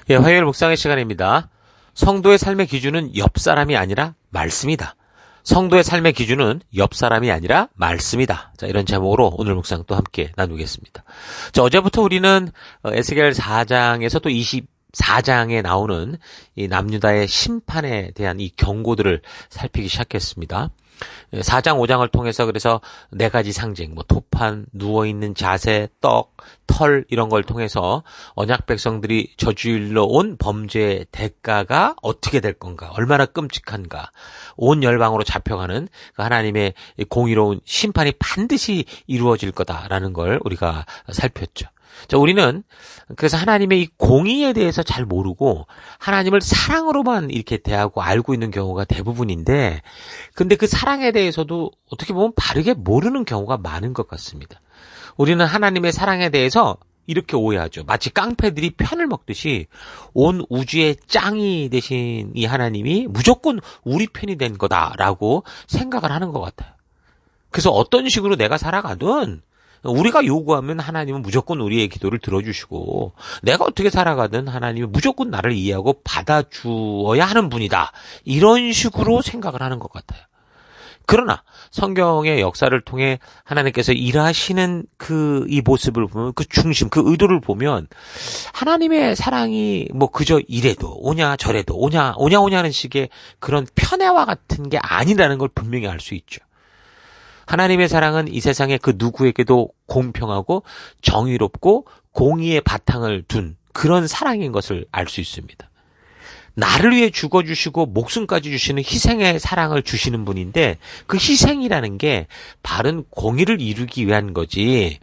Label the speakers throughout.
Speaker 1: 예, 화요일 묵상의 시간입니다. 성도의 삶의 기준은 옆 사람이 아니라 말씀이다. 성도의 삶의 기준은 옆 사람이 아니라 말씀이다. 자, 이런 제목으로 오늘 묵상 또 함께 나누겠습니다. 자, 어제부터 우리는 에스겔 4장에서 또 24장에 나오는 이 남유다의 심판에 대한 이 경고들을 살피기 시작했습니다. 4장, 5장을 통해서 그래서 네 가지 상징, 토판, 누워있는 자세, 떡, 털 이런 걸 통해서 언약 백성들이 저질러 온 범죄의 대가가 어떻게 될 건가, 얼마나 끔찍한가, 온 열방으로 잡혀가는 하나님의 공의로운 심판이 반드시 이루어질 거다라는 걸 우리가 살폈죠. 자, 우리는 그래서 하나님의 이 공의에 대해서 잘 모르고 하나님을 사랑으로만 이렇게 대하고 알고 있는 경우가 대부분인데, 근데 그 사랑에 대해서도 어떻게 보면 바르게 모르는 경우가 많은 것 같습니다. 우리는 하나님의 사랑에 대해서 이렇게 오해하죠. 마치 깡패들이 편을 먹듯이 온 우주의 짱이 되신 이 하나님이 무조건 우리 편이 된 거다라고 생각을 하는 것 같아요. 그래서 어떤 식으로 내가 살아가든 우리가 요구하면 하나님은 무조건 우리의 기도를 들어주시고, 내가 어떻게 살아가든 하나님은 무조건 나를 이해하고 받아주어야 하는 분이다, 이런 식으로 생각을 하는 것 같아요. 그러나 성경의 역사를 통해 하나님께서 일하시는 이 모습을 보면, 그 중심, 그 의도를 보면 하나님의 사랑이 그저 이래도 오냐 저래도 오냐 하는 식의 그런 편애와 같은 게 아니라는 걸 분명히 알 수 있죠. 하나님의 사랑은 이 세상에 그 누구에게도 공평하고 정의롭고 공의의 바탕을 둔 그런 사랑인 것을 알 수 있습니다. 나를 위해 죽어주시고 목숨까지 주시는 희생의 사랑을 주시는 분인데, 그 희생이라는 게 바른 공의를 이루기 위한 거지,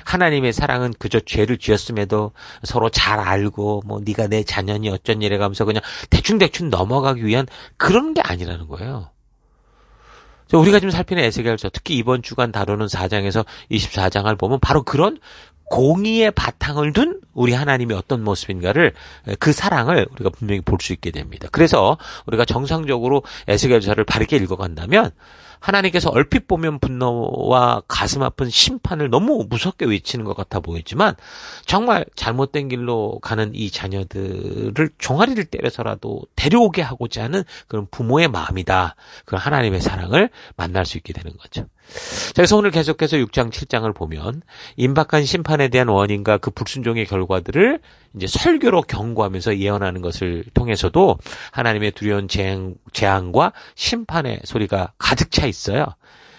Speaker 1: 하나님의 사랑은 그저 죄를 지었음에도 서로 잘 알고 네가 내 자녀니 어쩐 일에 가면서 그냥 대충 넘어가기 위한 그런 게 아니라는 거예요. 우리가 지금 살피는 에스겔서, 특히 이번 주간 다루는 4장에서 24장을 보면 바로 그런 공의의 바탕을 둔 우리 하나님이 어떤 모습인가를, 그 사랑을 우리가 분명히 볼 수 있게 됩니다. 그래서 우리가 정상적으로 에스겔서를 바르게 읽어간다면 하나님께서 얼핏 보면 분노와 가슴 아픈 심판을 너무 무섭게 외치는 것 같아 보이지만, 정말 잘못된 길로 가는 이 자녀들을 종아리를 때려서라도 데려오게 하고자 하는 그런 부모의 마음이다. 그런 하나님의 사랑을 만날 수 있게 되는 거죠. 자, 그래서 오늘 계속해서 6장, 7장을 보면 임박한 심판에 대한 원인과 그 불순종의 결과들을 이제 설교로 경고하면서 예언하는 것을 통해서도 하나님의 두려운 재앙과 심판의 소리가 가득 차 있어요.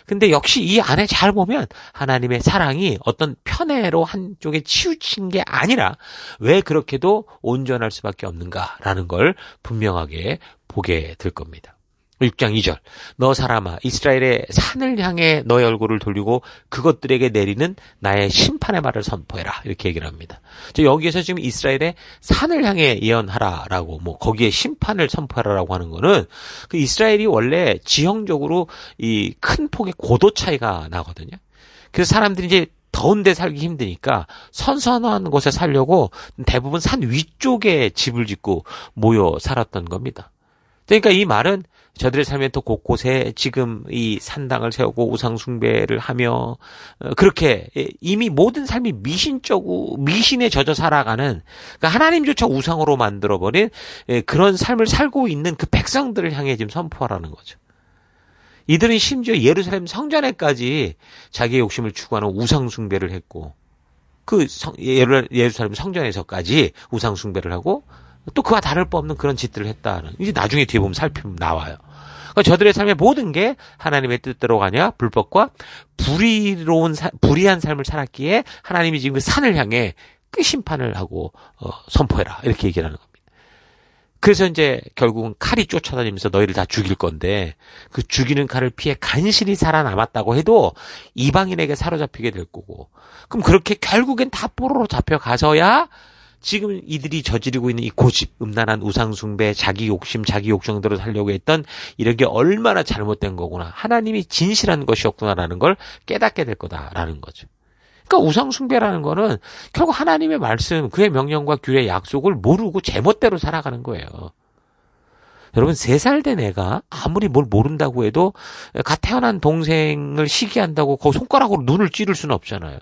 Speaker 1: 근데 역시 이 안에 잘 보면 하나님의 사랑이 어떤 편애로 한쪽에 치우친 게 아니라 왜 그렇게도 온전할 수밖에 없는가라는 걸 분명하게 보게 될 겁니다. 6장 2절, 너 사람아 이스라엘의 산을 향해 너의 얼굴을 돌리고 그것들에게 내리는 나의 심판의 말을 선포해라, 이렇게 얘기를 합니다. 여기에서 지금 이스라엘의 산을 향해 예언하라라고, 거기에 심판을 선포하라라고 하는 거는, 그 이스라엘이 원래 지형적으로 이 큰 폭의 고도 차이가 나거든요. 그래서 사람들이 이제 더운 데 살기 힘드니까 선선한 곳에 살려고 대부분 산 위쪽에 집을 짓고 모여 살았던 겁니다. 그러니까 이 말은 저들의 삶의 또 곳곳에 지금 이 산당을 세우고 우상 숭배를 하며 그렇게 이미 모든 삶이 미신에 젖어 살아가는, 그러니까 하나님조차 우상으로 만들어버린 그런 삶을 살고 있는 그 백성들을 향해 지금 선포하라는 거죠. 이들은 심지어 예루살렘 성전에까지 자기의 욕심을 추구하는 우상 숭배를 했고, 그 예루살렘 성전에서까지 우상 숭배를 하고 또 그와 다를 바 없는 그런 짓들을 했다는, 이제 나중에 뒤에 보면 살피면 나와요. 그러니까 저들의 삶의 모든 게 하나님의 뜻대로 가냐, 불법과 불의한 삶을 살았기에 하나님이 지금 그 산을 향해 그 심판을 하고 선포해라, 이렇게 얘기를 하는 겁니다. 그래서 이제 결국은 칼이 쫓아다니면서 너희를 다 죽일 건데, 그 죽이는 칼을 피해 간신히 살아남았다고 해도 이방인에게 사로잡히게 될 거고, 그럼 그렇게 결국엔 다 뽀로로 잡혀가서야 지금 이들이 저지르고 있는 이 고집, 음란한 우상숭배, 자기 욕심, 자기 욕정대로 살려고 했던 이런 게 얼마나 잘못된 거구나, 하나님이 진실한 것이었구나라는 걸 깨닫게 될 거다라는 거죠. 그러니까 우상숭배라는 거는 결국 하나님의 말씀, 그의 명령과 규례, 약속을 모르고 제멋대로 살아가는 거예요. 여러분, 3살 된 애가 아무리 뭘 모른다고 해도 갓 태어난 동생을 시기한다고 그 손가락으로 눈을 찌를 수는 없잖아요.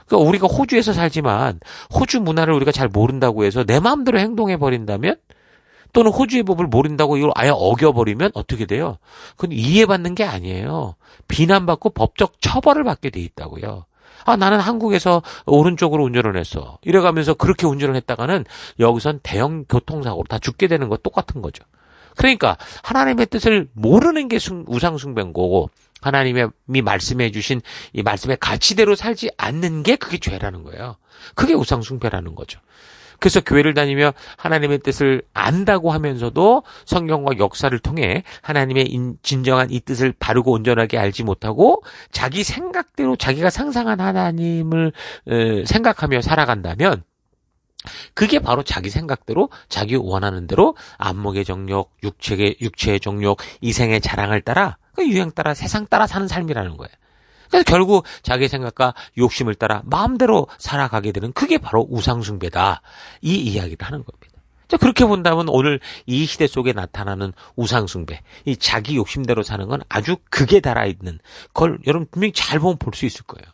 Speaker 1: 그러니까 우리가 호주에서 살지만 호주 문화를 우리가 잘 모른다고 해서 내 마음대로 행동해 버린다면 또는 호주의 법을 모른다고 이걸 아예 어겨버리면 어떻게 돼요? 그건 이해받는 게 아니에요. 비난받고 법적 처벌을 받게 돼 있다고요. 아, 나는 한국에서 오른쪽으로 운전을 했어. 이래가면서 그렇게 운전을 했다가는 여기선 대형 교통사고로 다 죽게 되는 거 똑같은 거죠. 그러니까 하나님의 뜻을 모르는 게 우상숭배인 거고 하나님이 말씀해 주신 이 말씀의 가치대로 살지 않는 게 그게 죄라는 거예요. 그게 우상숭배라는 거죠. 그래서 교회를 다니며 하나님의 뜻을 안다고 하면서도 성경과 역사를 통해 하나님의 진정한 이 뜻을 바르고 온전하게 알지 못하고 자기 생각대로 자기가 상상한 하나님을 생각하며 살아간다면 그게 바로 자기 생각대로 자기 원하는 대로 안목의 정욕, 육체의 정욕, 이생의 자랑을 따라 그 유행 따라 세상 따라 사는 삶이라는 거예요. 그래서 결국 자기 생각과 욕심을 따라 마음대로 살아가게 되는 그게 바로 우상숭배다. 이 이야기를 하는 겁니다. 자, 그렇게 본다면 오늘 이 시대 속에 나타나는 우상숭배, 이 자기 욕심대로 사는 건 아주 극에 달아있는 걸 여러분 분명히 잘 보면 볼 수 있을 거예요.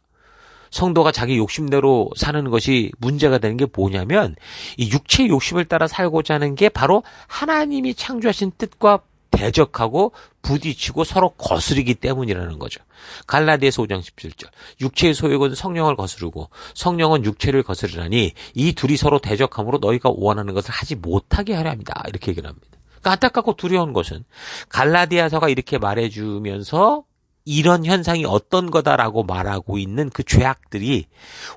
Speaker 1: 성도가 자기 욕심대로 사는 것이 문제가 되는 게 뭐냐면 이 육체의 욕심을 따라 살고자 하는 게 바로 하나님이 창조하신 뜻과 대적하고 부딪히고 서로 거스르기 때문이라는 거죠. 갈라디아서 5장 17절. 육체의 소욕은 성령을 거스르고 성령은 육체를 거스르라니 이 둘이 서로 대적함으로 너희가 원하는 것을 하지 못하게 하려 합니다. 이렇게 얘기를 합니다. 그러니까 안타깝고 두려운 것은 갈라디아서가 이렇게 말해주면서 이런 현상이 어떤 거다라고 말하고 있는 그 죄악들이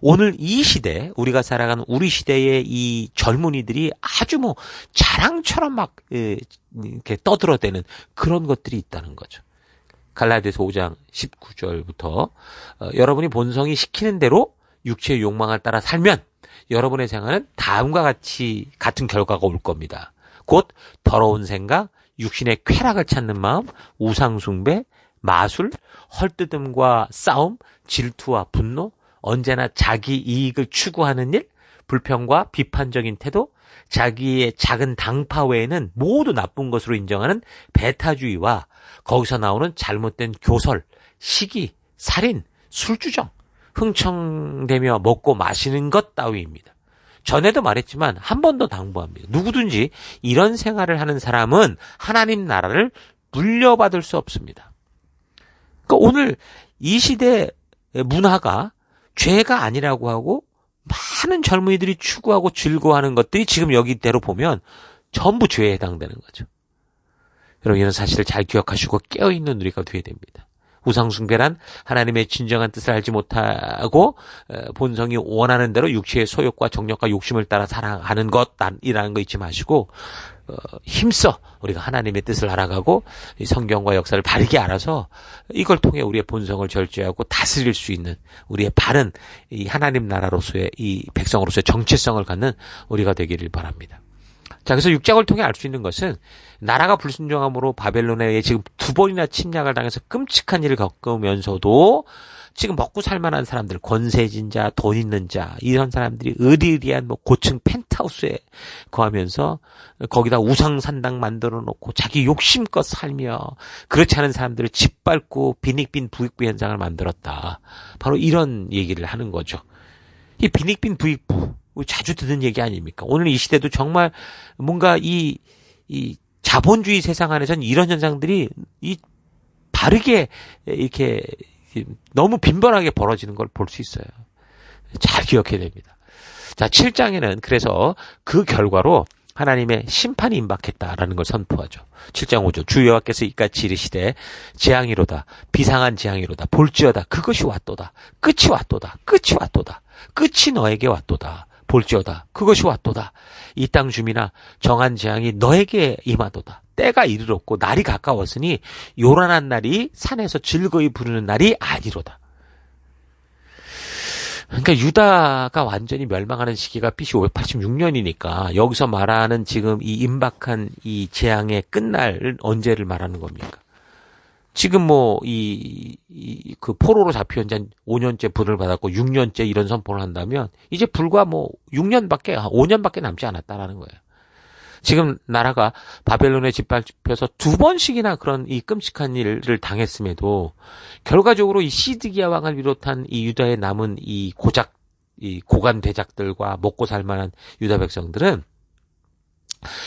Speaker 1: 오늘 이 시대, 우리가 살아가는 우리 시대의 이 젊은이들이 아주 뭐 자랑처럼 막 이렇게 떠들어대는 그런 것들이 있다는 거죠. 갈라디아서 5장 19절부터 여러분이 본성이 시키는 대로 육체의 욕망을 따라 살면 여러분의 생활은 다음과 같은 결과가 올 겁니다. 곧 더러운 생각, 육신의 쾌락을 찾는 마음, 우상숭배, 마술, 헐뜯음과 싸움, 질투와 분노, 언제나 자기 이익을 추구하는 일, 불평과 비판적인 태도, 자기의 작은 당파 외에는 모두 나쁜 것으로 인정하는 배타주의와 거기서 나오는 잘못된 교설, 시기, 살인, 술주정, 흥청대며 먹고 마시는 것 따위입니다. 전에도 말했지만 한 번 더 당부합니다. 누구든지 이런 생활을 하는 사람은 하나님 나라를 물려받을 수 없습니다. 그러니까 오늘 이 시대 문화가 죄가 아니라고 하고 많은 젊은이들이 추구하고 즐거워하는 것들이 지금 여기대로 보면 전부 죄에 해당되는 거죠. 여러분 이런 사실을 잘 기억하시고 깨어있는 우리가 되어야 됩니다. 우상숭배란 하나님의 진정한 뜻을 알지 못하고 본성이 원하는 대로 육체의 소욕과 정욕과 욕심을 따라 살아가는 것이라는 거 잊지 마시고 힘써 우리가 하나님의 뜻을 알아가고 이 성경과 역사를 바르게 알아서 이걸 통해 우리의 본성을 절제하고 다스릴 수 있는 우리의 바른 이 하나님 나라로서의 이 백성으로서의 정체성을 갖는 우리가 되기를 바랍니다. 자, 그래서 6장을 통해 알 수 있는 것은 나라가 불순종함으로 바벨론에 의해 지금 2번이나 침략을 당해서 끔찍한 일을 겪으면서도 지금 먹고 살만한 사람들, 권세진 자, 돈 있는 자, 이런 사람들이 의리의리한 뭐 고층 펜트하우스에 거하면서 거기다 우상산당 만들어 놓고 자기 욕심껏 살며 그렇지 않은 사람들을 짓밟고 빈익빈 부익부 현상을 만들었다. 바로 이런 얘기를 하는 거죠. 이 빈익빈 부익부, 자주 듣는 얘기 아닙니까? 오늘 이 시대도 정말 뭔가 이 자본주의 세상 안에서는 이런 현상들이 바르게 이렇게 너무 빈번하게 벌어지는 걸 볼 수 있어요. 잘 기억해야 됩니다. 자, 7장에는 그래서 그 결과로 하나님의 심판이 임박했다라는 걸 선포하죠. 7장 5절 주 여호와께서 이같이 이르시되 재앙이로다 비상한 재앙이로다 볼지어다 그것이 왔도다 끝이 왔도다 끝이 왔도다 끝이 너에게 왔도다 볼지어다 그것이 왔도다 이 땅 주민아 정한 재앙이 너에게 임하도다 때가 이르렀고 날이 가까웠으니 요란한 날이 산에서 즐거이 부르는 날이 아니로다. 그러니까 유다가 완전히 멸망하는 시기가 BC 586년이니까 여기서 말하는 지금 이 임박한 이 재앙의 끝날 언제를 말하는 겁니까? 지금 뭐 그 포로로 잡혀온 지 5년째 불을 받았고 6년째 이런 선포를 한다면 이제 불과 뭐 5년밖에 남지 않았다라는 거예요. 지금 나라가 바벨론에 짓밟혀서 2번씩이나 그런 이 끔찍한 일을 당했음에도 결과적으로 이 시드기야 왕을 비롯한 이 유다에 남은 이 고작 이 고관 대작들과 먹고 살만한 유다 백성들은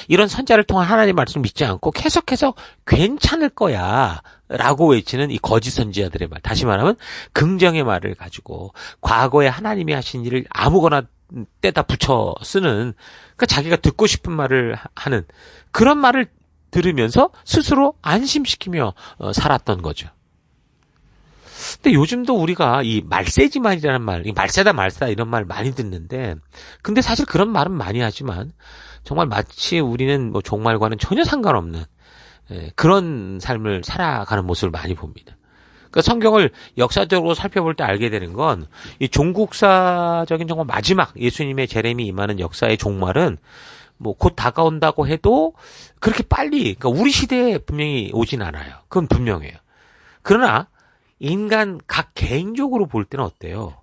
Speaker 1: 이런 선자를 통한 하나님의 말씀을 믿지 않고 계속해서 괜찮을 거야 라고 외치는 이 거짓 선지자들의 말, 다시 말하면 긍정의 말을 가지고 과거에 하나님이 하신 일을 아무거나 떼다 붙여 쓰는, 그러니까 자기가 듣고 싶은 말을 하는 그런 말을 들으면서 스스로 안심시키며 살았던 거죠. 근데 요즘도 우리가 이 말세지만이라는 말, 이 말세다 말세다 이런 말 많이 듣는데, 근데 사실 그런 말은 많이 하지만 정말 마치 우리는 뭐 종말과는 전혀 상관없는 그런 삶을 살아가는 모습을 많이 봅니다. 그러니까 성경을 역사적으로 살펴볼 때 알게 되는 건 이 종국사적인 정말 마지막 예수님의 재림이 임하는 역사의 종말은 뭐 곧 다가온다고 해도 그렇게 빨리, 그러니까 우리 시대에 분명히 오진 않아요. 그건 분명해요. 그러나 인간 각 개인적으로 볼 때는 어때요?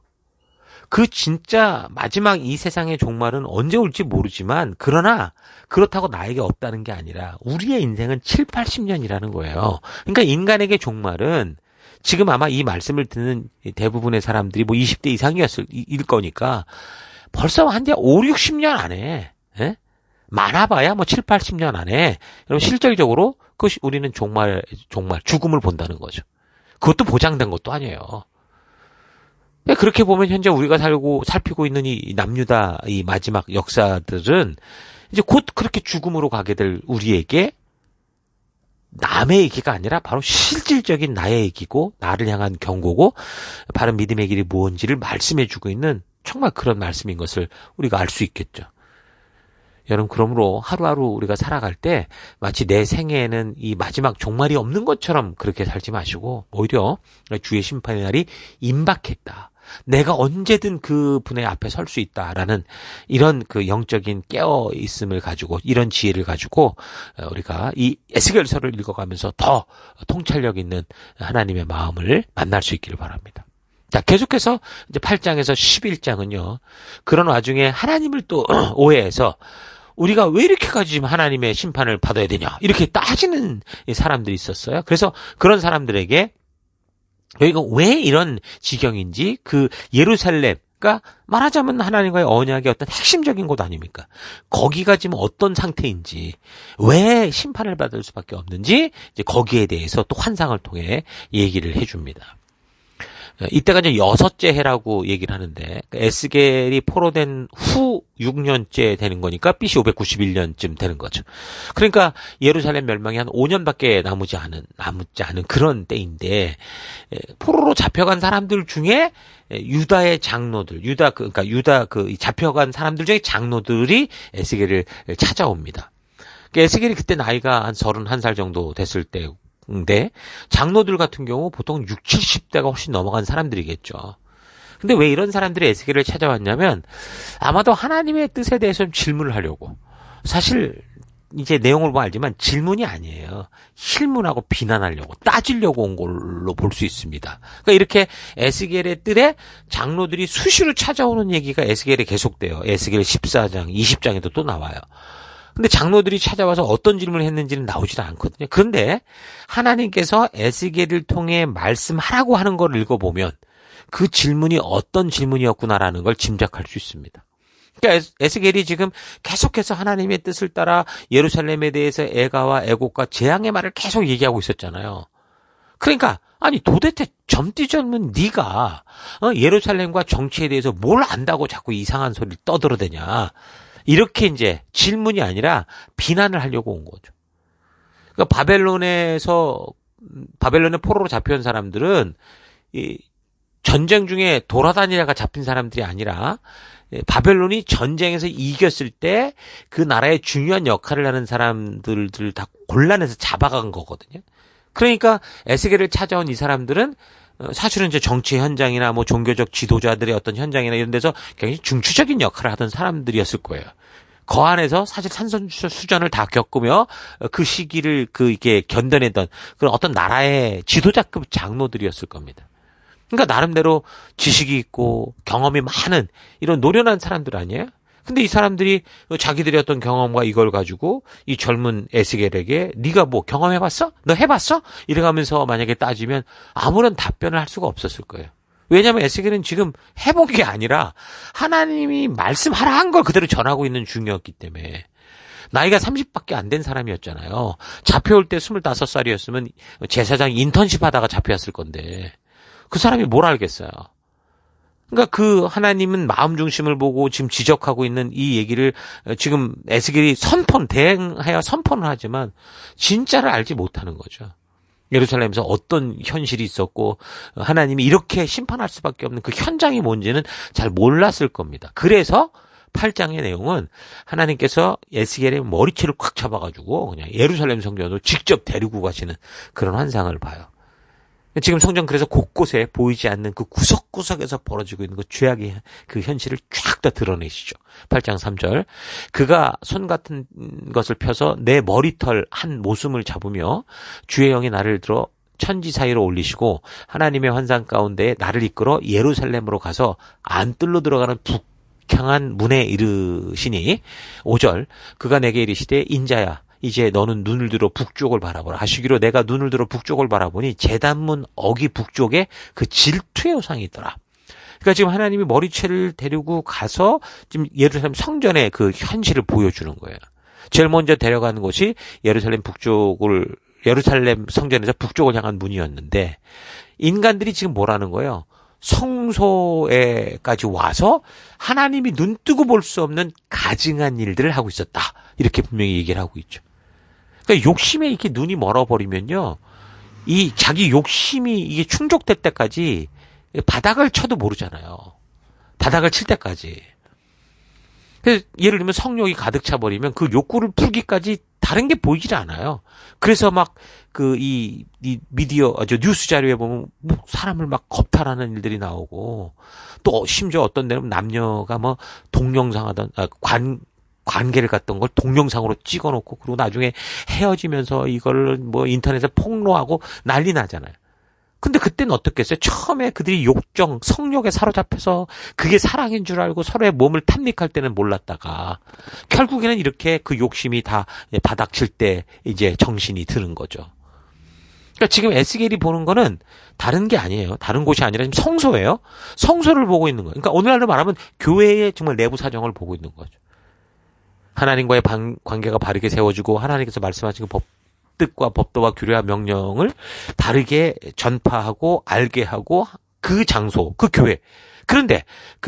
Speaker 1: 그 진짜 마지막 이 세상의 종말은 언제 올지 모르지만, 그러나 그렇다고 나에게 없다는 게 아니라 우리의 인생은 7, 80년이라는 거예요. 그러니까 인간에게 종말은 지금 아마 이 말씀을 듣는 대부분의 사람들이 뭐 20대 이상이었을 거니까 벌써 한 5, 60년 안에, 많아봐야 뭐 7, 80년 안에, 그럼 실질적으로 그것이 우리는 종말, 죽음을 본다는 거죠. 그것도 보장된 것도 아니에요. 그렇게 보면 현재 우리가 살피고 있는 이 남유다 이 마지막 역사들은 이제 곧 그렇게 죽음으로 가게 될 우리에게 남의 얘기가 아니라 바로 실질적인 나의 얘기고, 나를 향한 경고고, 바른 믿음의 길이 무엇인지를 말씀해주고 있는 정말 그런 말씀인 것을 우리가 알 수 있겠죠. 여러분, 그러므로 하루하루 우리가 살아갈 때 마치 내 생애에는 이 마지막 종말이 없는 것처럼 그렇게 살지 마시고, 오히려 주의 심판의 날이 임박했다, 내가 언제든 그 분의 앞에 설 수 있다라는 이런 그 영적인 깨어 있음을 가지고, 이런 지혜를 가지고 우리가 이 에스겔서를 읽어가면서 더 통찰력 있는 하나님의 마음을 만날 수 있기를 바랍니다. 자, 계속해서 이제 8장에서 11장은요, 그런 와중에 하나님을 또 오해해서 우리가 왜 이렇게까지 지금 하나님의 심판을 받아야 되냐, 이렇게 따지는 사람들이 있었어요. 그래서 그런 사람들에게 여기가 왜 이런 지경인지, 그 예루살렘, 그러니까 말하자면 하나님과의 언약의 어떤 핵심적인 곳 아닙니까? 거기가 지금 어떤 상태인지, 왜 심판을 받을 수밖에 없는지, 이제 거기에 대해서 또 환상을 통해 얘기를 해줍니다. 이때가 이제 6째 해라고 얘기를 하는데, 에스겔이 포로된 후 6년째 되는 거니까 BC 591년쯤 되는 거죠. 그러니까 예루살렘 멸망이 한 5년밖에 남지 않은 그런 때인데, 포로로 잡혀간 사람들 중에 유다의 장로들, 그러니까 유다 잡혀간 사람들 중에 장로들이 에스겔을 찾아옵니다. 에스겔이 그때 나이가 한 31살 정도 됐을 때, 근데 장로들 같은 경우 보통 60, 70대가 훨씬 넘어간 사람들이겠죠. 근데 왜 이런 사람들이 에스겔을 찾아왔냐면, 아마도 하나님의 뜻에 대해서 좀 질문을 하려고. 사실 이제 내용을 보면 알지만 질문이 아니에요. 실문하고 비난하려고, 따지려고 온 걸로 볼 수 있습니다. 그러니까 이렇게 에스겔의 뜰에 장로들이 수시로 찾아오는 얘기가 에스겔에 계속돼요. 에스겔 14장, 20장에도 또 나와요. 근데 장로들이 찾아와서 어떤 질문을 했는지는 나오지도 않거든요. 그런데 하나님께서 에스겔을 통해 말씀하라고 하는 걸 읽어보면 그 질문이 어떤 질문이었구나라는 걸 짐작할 수 있습니다. 그러니까 에스겔이 지금 계속해서 하나님의 뜻을 따라 예루살렘에 대해서 애가와 애곡과 재앙의 말을 계속 얘기하고 있었잖아요. 그러니까 아니 도대체 젊디 젊은 네가 예루살렘과 정치에 대해서 뭘 안다고 자꾸 이상한 소리를 떠들어대냐, 이렇게 이제 질문이 아니라 비난을 하려고 온 거죠. 그러니까 바벨론의 포로로 잡혀온 사람들은 이 전쟁 중에 돌아다니다가 잡힌 사람들이 아니라, 바벨론이 전쟁에서 이겼을 때 그 나라의 중요한 역할을 하는 사람들을 다 골라내서 잡아간 거거든요. 그러니까 에스겔을 찾아온 이 사람들은 사실은 이제 정치 현장이나 뭐 종교적 지도자들의 어떤 현장이나 이런 데서 굉장히 중추적인 역할을 하던 사람들이었을 거예요. 그 안에서 사실 산전수전을 다 겪으며 그 시기를 이게 견뎌내던 그런 어떤 나라의 지도자급 장로들이었을 겁니다. 그러니까 나름대로 지식이 있고 경험이 많은 이런 노련한 사람들 아니에요? 근데 이 사람들이 자기들의 어떤 경험과 이걸 가지고 이 젊은 에스겔에게 네가 뭐 경험해봤어? 너 해봤어? 이래가면서 만약에 따지면 아무런 답변을 할 수가 없었을 거예요. 왜냐하면 에스겔은 지금 해본 게 아니라 하나님이 말씀하라 한 걸 그대로 전하고 있는 중이었기 때문에. 나이가 30밖에 안 된 사람이었잖아요. 잡혀올 때 25살이었으면 제사장 인턴십 하다가 잡혀왔을 건데 그 사람이 뭘 알겠어요. 그러니까 그 하나님은 마음 중심을 보고 지금 지적하고 있는 이 얘기를 지금 에스겔이 대행하여 선포는 하지만 진짜를 알지 못하는 거죠. 예루살렘에서 어떤 현실이 있었고 하나님이 이렇게 심판할 수밖에 없는 그 현장이 뭔지는 잘 몰랐을 겁니다. 그래서 8장의 내용은 하나님께서 에스겔의 머리채를 콱 잡아가지고 그냥 예루살렘 성전으로 직접 데리고 가시는 그런 환상을 봐요. 지금 성전 그래서 곳곳에 보이지 않는 그 구석구석에서 벌어지고 있는 그 죄악의 그 현실을 쫙 다 드러내시죠. 8장 3절. 그가 손 같은 것을 펴서 내 머리털 한 모순을 잡으며 주의 영이 나를 들어 천지 사이로 올리시고 하나님의 환상 가운데 나를 이끌어 예루살렘으로 가서 안뜰로 들어가는 북향한 문에 이르시니 5절. 그가 내게 이르시되 인자야 이제 너는 눈을 들어 북쪽을 바라보라 하시기로 내가 눈을 들어 북쪽을 바라보니 제단문 어기 북쪽에 그 질투의 우상이 있더라. 그러니까 지금 하나님이 머리채를 데리고 가서 지금 예루살렘 성전의 그 현실을 보여주는 거예요. 제일 먼저 데려가는 곳이 예루살렘 성전에서 북쪽을 향한 문이었는데 인간들이 지금 뭐라는 거예요? 성소에까지 와서 하나님이 눈 뜨고 볼 수 없는 가증한 일들을 하고 있었다. 이렇게 분명히 얘기를 하고 있죠. 그러니까 욕심에 이렇게 눈이 멀어버리면요. 이 자기 욕심이 이게 충족될 때까지 바닥을 쳐도 모르잖아요. 바닥을 칠 때까지. 그래서 예를 들면 성욕이 가득 차버리면 그 욕구를 풀기까지 다른 게 보이질 않아요. 그래서 막 이 미디어, 뉴스 자료에 보면 사람을 막 겁탈하는 일들이 나오고 또 심지어 어떤 데는 남녀가 뭐 동영상 하던, 관계를 갖던 걸 동영상으로 찍어놓고 그리고 나중에 헤어지면서 이걸 뭐 인터넷에 폭로하고 난리 나잖아요. 근데 그때는 어떻겠어요? 처음에 그들이 성욕에 사로잡혀서 그게 사랑인 줄 알고 서로의 몸을 탐닉할 때는 몰랐다가 결국에는 이렇게 그 욕심이 다 바닥칠 때 이제 정신이 드는 거죠. 그러니까 지금 에스겔이 보는 거는 다른 게 아니에요. 다른 곳이 아니라 지금 성소예요. 성소를 보고 있는 거예요. 그러니까 오늘날로 말하면 교회의 정말 내부 사정을 보고 있는 거죠. 하나님과의 관계가 바르게 세워지고 하나님께서 말씀하신 그 뜻과 법도와 규례와 명령을 바르게 전파하고 알게 하고 그 장소, 그 교회. 그런데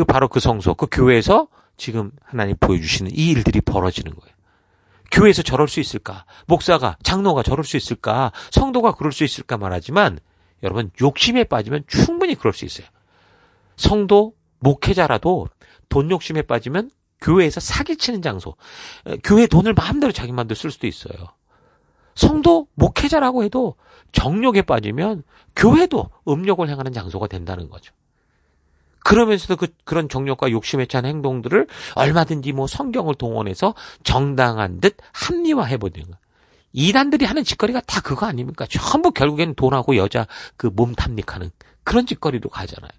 Speaker 1: 바로 그 성소, 그 교회에서 지금 하나님 보여주시는 이 일들이 벌어지는 거예요. 교회에서 저럴 수 있을까? 목사가, 장로가 저럴 수 있을까? 성도가 그럴 수 있을까 말하지만 여러분 욕심에 빠지면 충분히 그럴 수 있어요. 성도, 목회자라도 돈 욕심에 빠지면 교회에서 사기치는 장소, 교회 돈을 마음대로 자기 마음대로 쓸 수도 있어요. 성도, 목회자라고 해도 정욕에 빠지면 교회도 음욕을 행하는 장소가 된다는 거죠. 그러면서도 그런 정욕과 욕심에 찬 행동들을 얼마든지 뭐 성경을 동원해서 정당한 듯 합리화해버리는 거예요. 이단들이 하는 짓거리가 다 그거 아닙니까? 전부 결국에는 돈하고 여자 그 몸 탐닉하는 그런 짓거리로 가잖아요.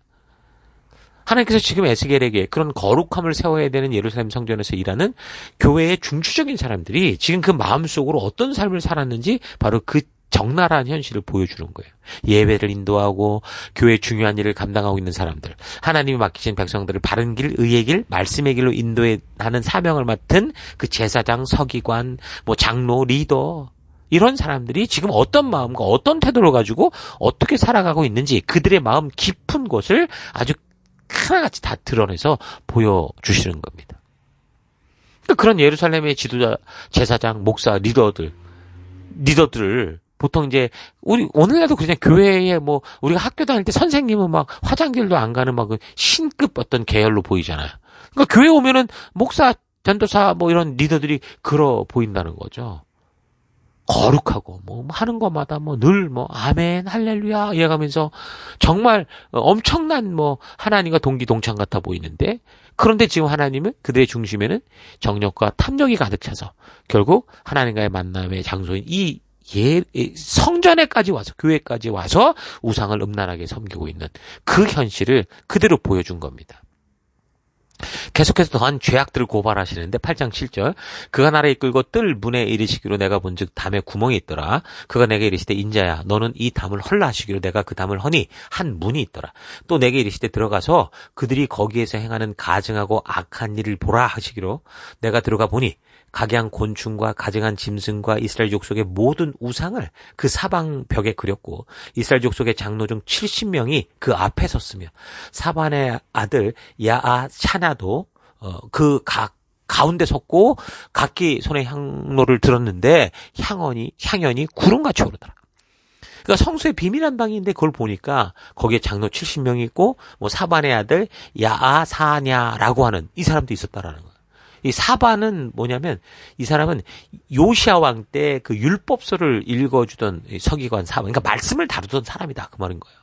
Speaker 1: 하나님께서 지금 에스겔에게 그런 거룩함을 세워야 되는 예루살렘 성전에서 일하는 교회의 중추적인 사람들이 지금 그 마음속으로 어떤 삶을 살았는지 바로 그 적나라한 현실을 보여주는 거예요. 예배를 인도하고 교회의 중요한 일을 감당하고 있는 사람들, 하나님이 맡기신 백성들을 바른 길, 의의 길, 말씀의 길로 인도하는 사명을 맡은 그 제사장, 서기관, 뭐 장로, 리더, 이런 사람들이 지금 어떤 마음과 어떤 태도를 가지고 어떻게 살아가고 있는지 그들의 마음 깊은 곳을 아주 하나같이 다 드러내서 보여주시는 겁니다. 그런 예루살렘의 지도자, 제사장, 목사, 리더들을 보통 이제 우리 오늘날도 그냥 교회에 뭐 우리가 학교 다닐 때 선생님은 막 화장실도 안 가는 막 신급 어떤 계열로 보이잖아요. 그러니까 교회 오면은 목사, 전도사 뭐 이런 리더들이 그러 보인다는 거죠. 거룩하고 뭐 하는 것마다 뭐 늘 뭐 아멘 할렐루야 이래가면서 정말 엄청난 뭐 하나님과 동기동창 같아 보이는데 그런데 지금 하나님은 그들의 중심에는 정욕과 탐욕이 가득 차서 결국 하나님과의 만남의 장소인 이 성전에까지 와서 교회까지 와서 우상을 음란하게 섬기고 있는 그 현실을 그대로 보여준 겁니다. 계속해서 더한 죄악들을 고발하시는데 8장 7절 그가 나를 이끌고 뜰 문에 이르시기로 내가 본즉 담에 구멍이 있더라. 그가 내게 이르시되 인자야 너는 이 담을 헐라 하시기로 내가 그 담을 허니 한 문이 있더라. 또 내게 이르시되 들어가서 그들이 거기에서 행하는 가증하고 악한 일을 보라 하시기로 내가 들어가 보니 각양 곤충과 가증한 짐승과 이스라엘 족속의 모든 우상을 그 사방 벽에 그렸고 이스라엘 족속의 장로 중 70명이 그 앞에 섰으며 사반의 아들 야아샤나도 그 가운데 섰고 각기 손에 향로를 들었는데 향연이 구름같이 오르더라. 그러니까 성소에 비밀한 방이 있는데 그걸 보니까 거기에 장로 70명이 있고 뭐 사반의 아들 야아사냐라고 하는 이 사람도 있었다라는 거예요. 이 사반은 뭐냐면 이 사람은 요시야 왕 때 그 율법서를 읽어주던 서기관 사반, 그러니까 말씀을 다루던 사람이다 그 말인 거예요.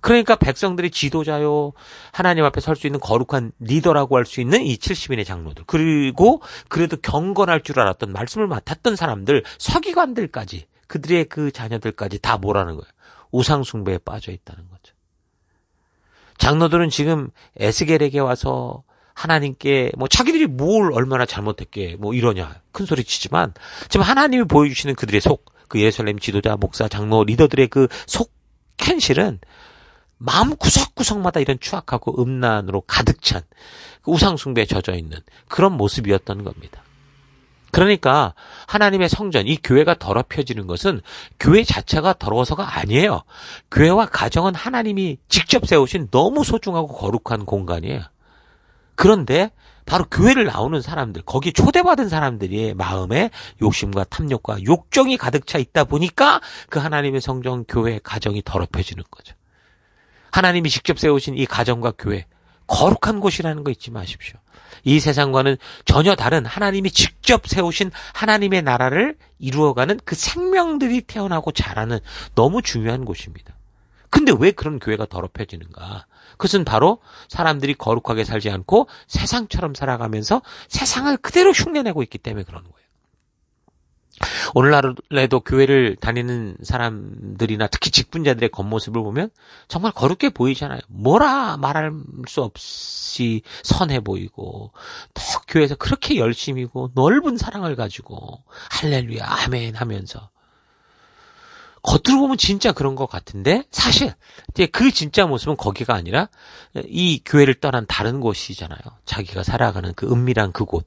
Speaker 1: 그러니까 백성들이 지도자요 하나님 앞에 설 수 있는 거룩한 리더라고 할 수 있는 이 70인의 장로들 그리고 그래도 경건할 줄 알았던 말씀을 맡았던 사람들 서기관들까지 그들의 그 자녀들까지 다 뭐라는 거예요. 우상 숭배에 빠져 있다는 거죠. 장로들은 지금 에스겔에게 와서 하나님께 뭐 자기들이 뭘 얼마나 잘못했게 뭐 이러냐 큰 소리 치지만 지금 하나님이 보여주시는 그들의 그 예루살렘 지도자 목사 장로 리더들의 그 현실은 마음 구석구석마다 이런 추악하고 음란으로 가득 찬 우상 숭배에 젖어 있는 그런 모습이었던 겁니다. 그러니까 하나님의 성전, 이 교회가 더럽혀지는 것은 교회 자체가 더러워서가 아니에요. 교회와 가정은 하나님이 직접 세우신 너무 소중하고 거룩한 공간이에요. 그런데 바로 교회를 나오는 사람들, 거기에 초대받은 사람들의 마음에 욕심과 탐욕과 욕정이 가득 차 있다 보니까 그 하나님의 성전, 교회, 가정이 더럽혀지는 거죠. 하나님이 직접 세우신 이 가정과 교회, 거룩한 곳이라는 거 잊지 마십시오. 이 세상과는 전혀 다른 하나님이 직접 세우신 하나님의 나라를 이루어가는 그 생명들이 태어나고 자라는 너무 중요한 곳입니다. 근데 왜 그런 교회가 더럽혀지는가? 그것은 바로 사람들이 거룩하게 살지 않고 세상처럼 살아가면서 세상을 그대로 흉내내고 있기 때문에 그러는 거예요. 오늘날에도 교회를 다니는 사람들이나 특히 직분자들의 겉모습을 보면 정말 거룩해 보이잖아요. 뭐라 말할 수 없이 선해 보이고 더 교회에서 그렇게 열심이고 넓은 사랑을 가지고 할렐루야 아멘 하면서 겉으로 보면 진짜 그런 것 같은데 사실 이제 그 진짜 모습은 거기가 아니라 이 교회를 떠난 다른 곳이잖아요. 자기가 살아가는 그 은밀한 그곳.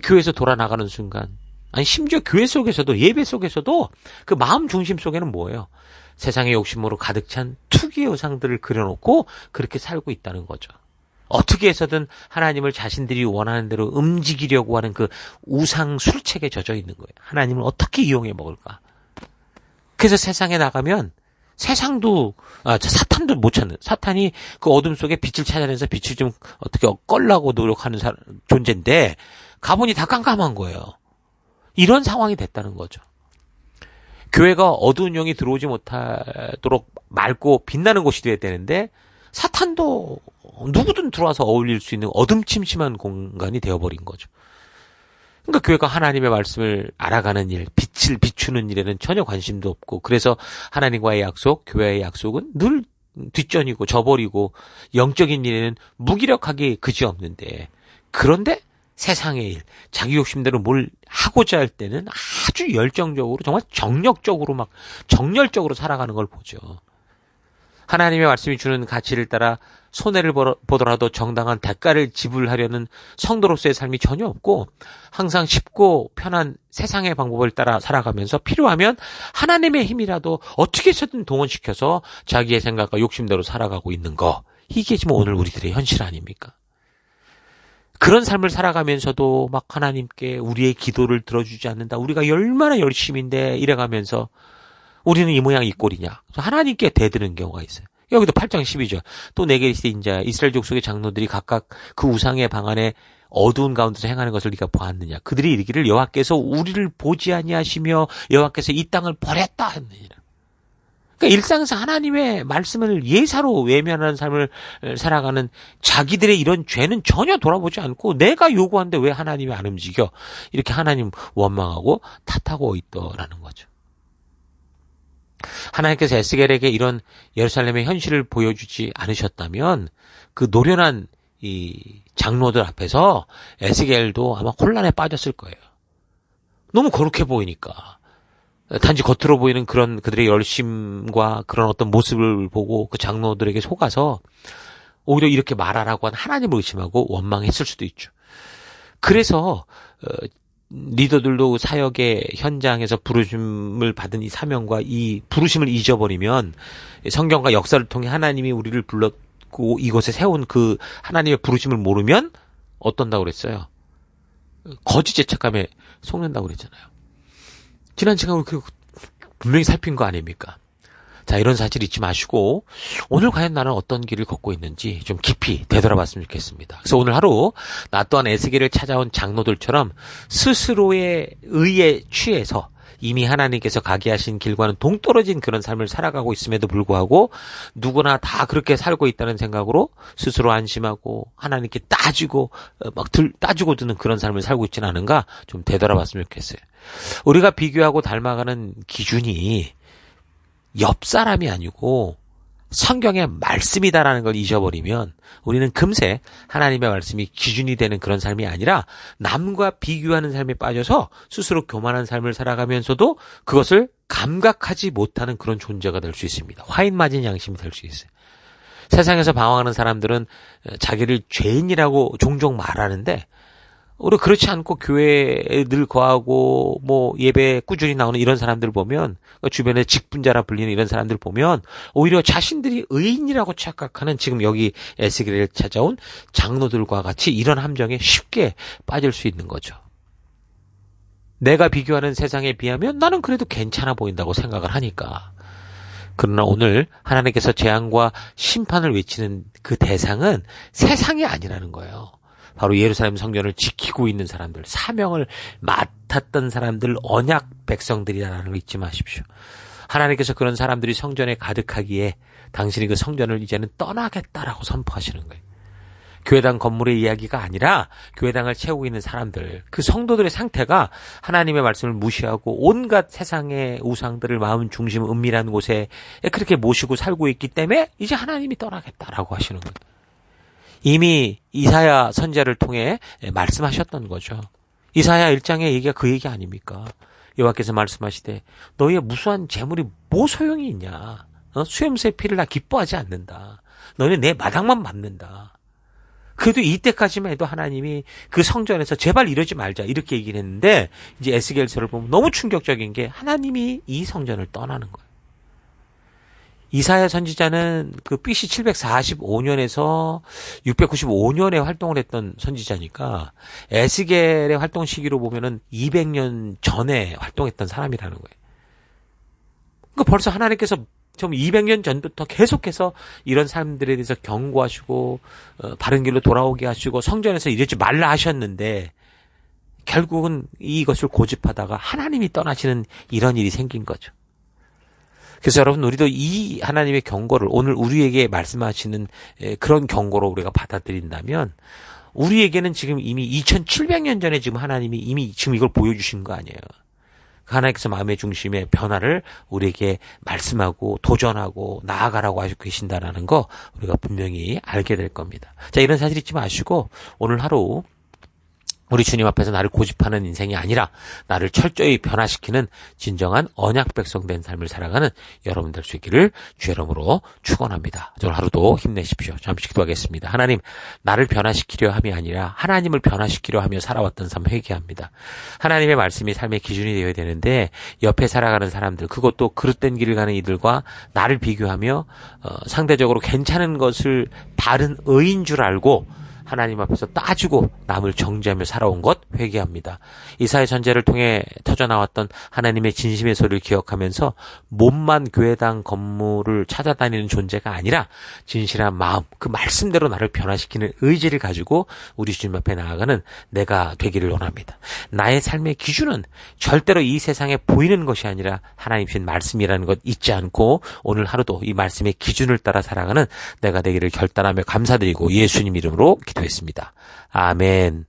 Speaker 1: 교회에서 돌아나가는 순간 아니 심지어 교회 속에서도 예배 속에서도 그 마음 중심 속에는 뭐예요? 세상의 욕심으로 가득 찬 투기의 우상들을 그려놓고 그렇게 살고 있다는 거죠. 어떻게 해서든 하나님을 자신들이 원하는 대로 움직이려고 하는 그 우상 술책에 젖어 있는 거예요. 하나님을 어떻게 이용해 먹을까? 그래서 세상에 나가면 세상도 사탄도 못 찾는 사탄이 그 어둠 속에 빛을 찾아내서 빛을 좀 어떻게 꺼려고 노력하는 존재인데 가보니 다 깜깜한 거예요. 이런 상황이 됐다는 거죠. 교회가 어두운 영이 들어오지 못하도록 맑고 빛나는 곳이 돼야 되는데 사탄도 누구든 들어와서 어울릴 수 있는 어둠침침한 공간이 되어버린 거죠. 그러니까 교회가 하나님의 말씀을 알아가는 일, 빛을 비추는 일에는 전혀 관심도 없고 그래서 하나님과의 약속, 교회의 약속은 늘 뒷전이고 저버리고 영적인 일에는 무기력하게 그지없는데 그런데 세상의 일, 자기 욕심대로 뭘 하고자 할 때는 아주 열정적으로 정말 정력적으로 막 정열적으로 살아가는 걸 보죠. 하나님의 말씀이 주는 가치를 따라 손해를 보더라도 정당한 대가를 지불하려는 성도로서의 삶이 전혀 없고 항상 쉽고 편한 세상의 방법을 따라 살아가면서 필요하면 하나님의 힘이라도 어떻게 해서든 동원시켜서 자기의 생각과 욕심대로 살아가고 있는 거. 이게 지금 오늘 우리들의 현실 아닙니까? 그런 삶을 살아가면서도 막 하나님께 우리의 기도를 들어주지 않는다. 우리가 얼마나 열심인데 이래가면서 우리는 이 모양 이 꼴이냐. 하나님께 대드는 경우가 있어요. 여기도 8장 12절. 또 내게 이르시되 인자야 이스라엘 족속의 장로들이 각각 그 우상의 방 안에 어두운 가운데서 행하는 것을 네가 보았느냐. 그들이 이르기를 여호와께서 우리를 보지 아니하시며 여호와께서 이 땅을 버렸다 했느니라. 그러니까 일상에서 하나님의 말씀을 예사로 외면하는 삶을 살아가는 자기들의 이런 죄는 전혀 돌아보지 않고 내가 요구하는데 왜 하나님이 안 움직여. 이렇게 하나님 원망하고 탓하고 있더라는 거죠. 하나님께서 에스겔에게 이런 예루살렘의 현실을 보여주지 않으셨다면 그 노련한 이 장로들 앞에서 에스겔도 아마 혼란에 빠졌을 거예요. 너무 거룩해 보이니까. 단지 겉으로 보이는 그런 그들의 열심과 그런 어떤 모습을 보고 그 장로들에게 속아서 오히려 이렇게 말하라고 한 하나님을 의심하고 원망했을 수도 있죠. 그래서 리더들도 사역의 현장에서 부르심을 받은 이 사명과 이 부르심을 잊어버리면 성경과 역사를 통해 하나님이 우리를 불렀고 이곳에 세운 그 하나님의 부르심을 모르면 어떤다고 그랬어요? 거짓 죄책감에 속는다고 그랬잖아요. 지난 시간 우리 분명히 살핀 거 아닙니까? 자, 이런 사실 잊지 마시고 오늘 과연 나는 어떤 길을 걷고 있는지 좀 깊이 되돌아봤으면 좋겠습니다. 그래서 오늘 하루 나 또한 에스겔을 찾아온 장로들처럼 스스로의 의에 취해서 이미 하나님께서 가게 하신 길과는 동떨어진 그런 삶을 살아가고 있음에도 불구하고 누구나 다 그렇게 살고 있다는 생각으로 스스로 안심하고 하나님께 따지고 따지고 드는 그런 삶을 살고 있지는 않은가 좀 되돌아봤으면 좋겠어요. 우리가 비교하고 닮아가는 기준이 옆 사람이 아니고 성경의 말씀이다라는 걸 잊어버리면 우리는 금세 하나님의 말씀이 기준이 되는 그런 삶이 아니라 남과 비교하는 삶에 빠져서 스스로 교만한 삶을 살아가면서도 그것을 감각하지 못하는 그런 존재가 될 수 있습니다. 화인 맞은 양심이 될 수 있어요. 세상에서 방황하는 사람들은 자기를 죄인이라고 종종 말하는데 우리 그렇지 않고 교회에 늘 거하고 뭐 예배 꾸준히 나오는 이런 사람들 보면 주변에 직분자라 불리는 이런 사람들 보면 오히려 자신들이 의인이라고 착각하는 지금 여기 에스겔을 찾아온 장로들과 같이 이런 함정에 쉽게 빠질 수 있는 거죠. 내가 비교하는 세상에 비하면 나는 그래도 괜찮아 보인다고 생각을 하니까. 그러나 오늘 하나님께서 재앙과 심판을 외치는 그 대상은 세상이 아니라는 거예요. 바로 예루살렘 성전을 지키고 있는 사람들, 사명을 맡았던 사람들, 언약 백성들이라는 걸 잊지 마십시오. 하나님께서 그런 사람들이 성전에 가득하기에 당신이 그 성전을 이제는 떠나겠다라고 선포하시는 거예요. 교회당 건물의 이야기가 아니라 교회당을 채우고 있는 사람들, 그 성도들의 상태가 하나님의 말씀을 무시하고 온갖 세상의 우상들을 마음 중심 은밀한 곳에 그렇게 모시고 살고 있기 때문에 이제 하나님이 떠나겠다라고 하시는 거예요. 이미 이사야 선지자를 통해 말씀하셨던 거죠. 이사야 1장의 얘기가 그 얘기 아닙니까? 여호와께서 말씀하시되 너희의 무수한 재물이 뭐 소용이 있냐? 수염새 피를 나 기뻐하지 않는다. 너희는 내 마당만 밟는다. 그래도 이때까지만 해도 하나님이 그 성전에서 제발 이러지 말자 이렇게 얘기를 했는데 이제 에스겔서를 보면 너무 충격적인 게 하나님이 이 성전을 떠나는 거예요. 이사야 선지자는 그 BC 745년에서 695년에 활동을 했던 선지자니까 에스겔의 활동 시기로 보면은 200년 전에 활동했던 사람이라는 거예요. 그러니까 벌써 하나님께서 좀 200년 전부터 계속해서 이런 사람들에 대해서 경고하시고 바른 길로 돌아오게 하시고 성전에서 이러지 말라 하셨는데 결국은 이것을 고집하다가 하나님이 떠나시는 이런 일이 생긴 거죠. 그래서 여러분 우리도 이 하나님의 경고를 오늘 우리에게 말씀하시는 그런 경고로 우리가 받아들인다면 우리에게는 지금 이미 2700년 전에 지금 하나님이 이미 지금 이걸 보여주신 거 아니에요. 하나님께서 마음의 중심의 변화를 우리에게 말씀하고 도전하고 나아가라고 하시고 계신다라는 거 우리가 분명히 알게 될 겁니다. 자, 이런 사실 잊지 마시고 오늘 하루 우리 주님 앞에서 나를 고집하는 인생이 아니라 나를 철저히 변화시키는 진정한 언약 백성 된 삶을 살아가는 여러분 될 수 있기를 주의 이름으로 축원합니다. 오늘 하루도 힘내십시오. 잠시 기도하겠습니다. 하나님, 나를 변화시키려 함이 아니라 하나님을 변화시키려 하며 살아왔던 삶 회개합니다. 하나님의 말씀이 삶의 기준이 되어야 되는데 옆에 살아가는 사람들, 그것도 그릇된 길을 가는 이들과 나를 비교하며 상대적으로 괜찮은 것을 바른 의인 줄 알고 하나님 앞에서 따지고 남을 정죄하며 살아온 것 회개합니다. 이사야 선지자를 통해 터져나왔던 하나님의 진심의 소리를 기억하면서 몸만 교회당 건물을 찾아다니는 존재가 아니라 진실한 마음, 그 말씀대로 나를 변화시키는 의지를 가지고 우리 주님 앞에 나아가는 내가 되기를 원합니다. 나의 삶의 기준은 절대로 이 세상에 보이는 것이 아니라 하나님이신 말씀이라는 것 잊지 않고 오늘 하루도 이 말씀의 기준을 따라 살아가는 내가 되기를 결단하며 감사드리고 예수님 이름으로 기도했습니다. 아멘.